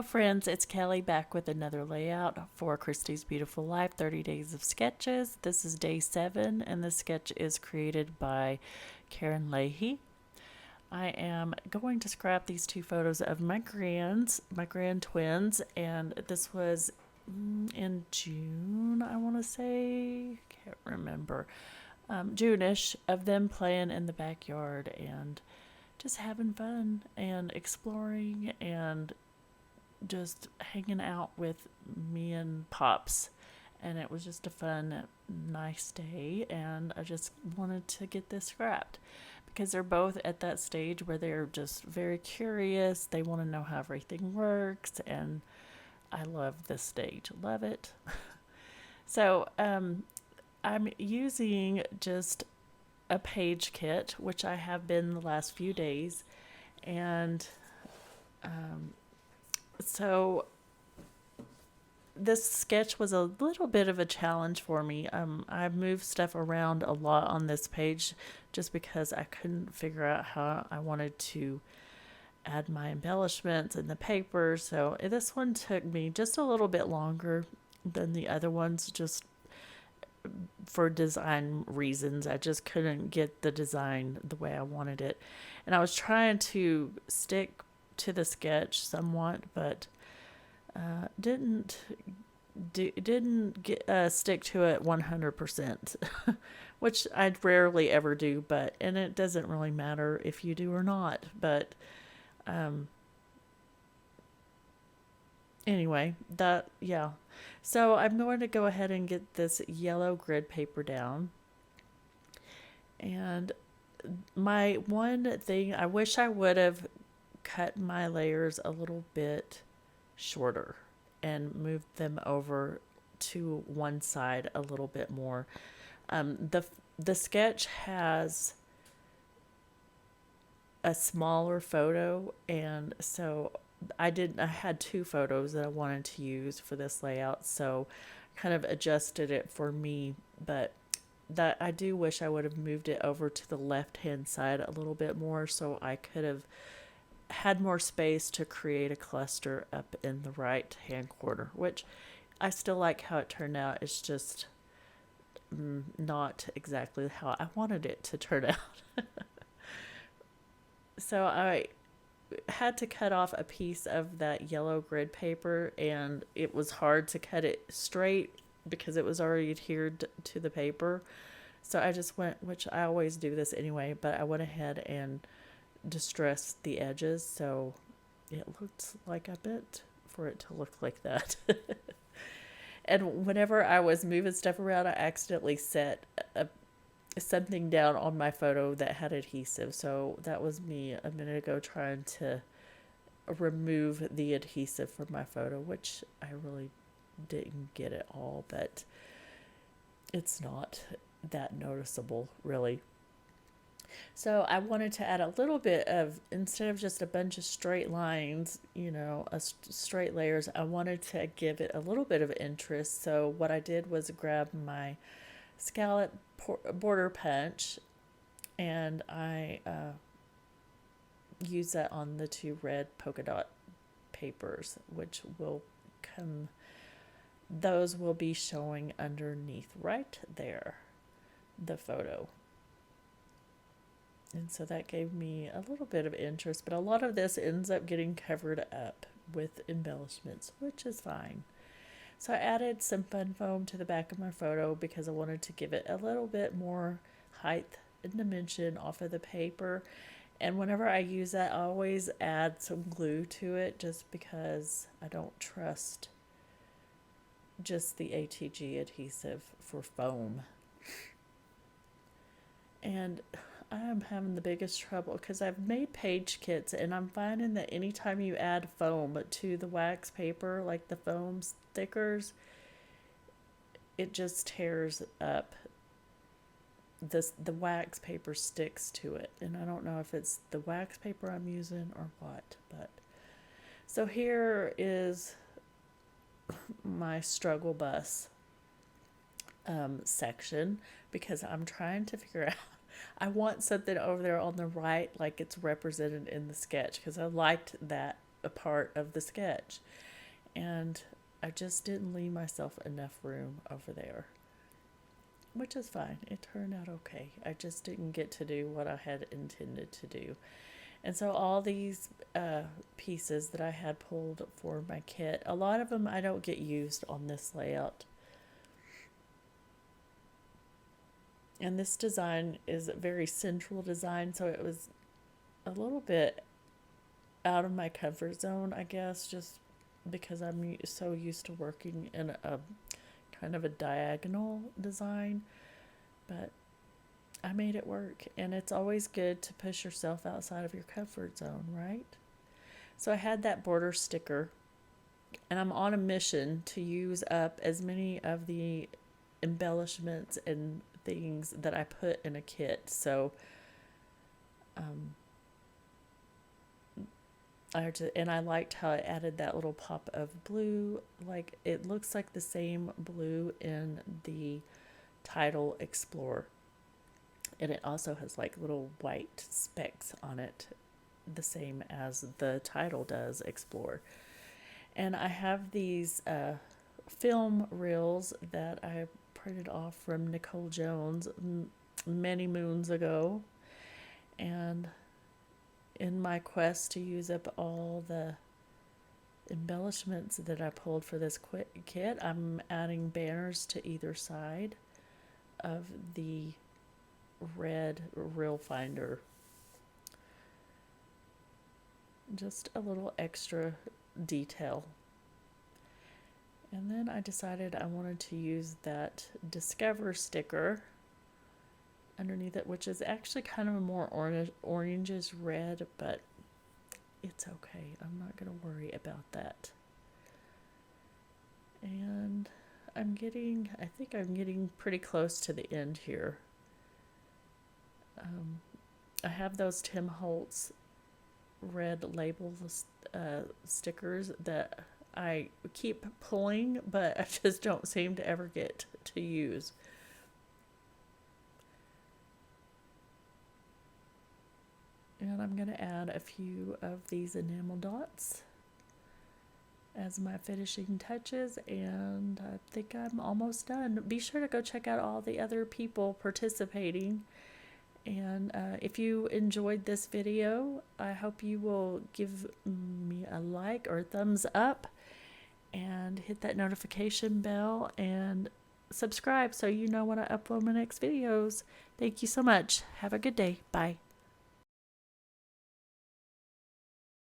Hello friends, it's Kelly back with another layout for Christy's Beautiful Life 30 Days of Sketches. This is day 7 and the sketch is created by Karen Leahy. I am going to scrap these two photos of my grand twins, and this was in June, I want to say, can't remember, June-ish, of them playing in the backyard and just having fun and exploring and just hanging out with me and Pops. And it was just a fun, nice day. And I just wanted to get this scrapped because they're both at that stage where they're just very curious. They want to know how everything works. And I love this stage. Love it. So I'm using just a page kit, which I have been the last few days. And so this sketch was a little bit of a challenge for me. I moved stuff around a lot on this page just because I couldn't figure out how I wanted to add my embellishments in the paper. So this one took me just a little bit longer than the other ones, just for design reasons. I just couldn't get the design the way I wanted it. And I was trying to stick to the sketch somewhat, but didn't stick to it 100%, which I rarely ever do. And it doesn't really matter if you do or not. But anyway, yeah. So I'm going to go ahead and get this yellow grid paper down. And my one thing, I wish I would have cut my layers a little bit shorter and moved them over to one side a little bit more. The sketch has a smaller photo, and so I had two photos that I wanted to use for this layout, so kind of adjusted it for me. But that I do wish I would have moved it over to the left hand side a little bit more, so I could have had more space to create a cluster up in the right hand corner, which I still like how it turned out. It's just not exactly how I wanted it to turn out. So I had to cut off a piece of that yellow grid paper, and it was hard to cut it straight because it was already adhered to the paper. So I just went, which I always do this anyway, but I went ahead and distressed the edges, so it looked like I meant for it to look like that. And whenever I was moving stuff around, I accidentally set something down on my photo that had adhesive. So that was me a minute ago trying to remove the adhesive from my photo, which I really didn't get it all, but it's not that noticeable, really. So I wanted to add a little bit of, instead of just a bunch of straight lines, straight layers, I wanted to give it a little bit of interest. So what I did was grab my scallop border punch, and I use that on the two red polka dot papers, which those will be showing underneath right there, the photo. And so that gave me a little bit of interest, but a lot of this ends up getting covered up with embellishments, which is fine. So I added some fun foam to the back of my photo because I wanted to give it a little bit more height and dimension off of the paper. And whenever I use that, I always add some glue to it just because I don't trust just the ATG adhesive for foam. And I'm having the biggest trouble because I've made page kits, and I'm finding that anytime you add foam to the wax paper, like the foam stickers, it just tears up. The wax paper sticks to it, and I don't know if it's the wax paper I'm using or what. But so here is my struggle bus section, because I'm trying to figure out, I want something over there on the right like it's represented in the sketch, because I liked that a part of the sketch. And I just didn't leave myself enough room over there, which is fine. It turned out okay. I just didn't get to do what I had intended to do. And so all these pieces that I had pulled for my kit, a lot of them I don't get used on this layout. And this design is a very central design, so it was a little bit out of my comfort zone, I guess, just because I'm so used to working in a kind of a diagonal design. But I made it work, and it's always good to push yourself outside of your comfort zone, right? So I had that border sticker, and I'm on a mission to use up as many of the embellishments and things that I put in a kit. So I liked how it added that little pop of blue. Like, it looks like the same blue in the title Explore. And it also has like little white specks on it, the same as the title does, Explore. And I have these film reels that I printed off from Nicole Jones many moons ago. And in my quest to use up all the embellishments that I pulled for this kit, I'm adding banners to either side of the red reel finder. Just a little extra detail. And then I decided I wanted to use that Discover sticker underneath it, which is actually kind of a more orangish red, but it's okay. I'm not going to worry about that. And I think I'm getting pretty close to the end here. I have those Tim Holtz red label stickers that I keep pulling, but I just don't seem to ever get to use. And I'm going to add a few of these enamel dots as my finishing touches, and I think I'm almost done. Be sure to go check out all the other people participating. And if you enjoyed this video, I hope you will give me a like or a thumbs up and hit that notification bell and subscribe so you know when I upload my next videos. Thank you so much. Have a good day. Bye.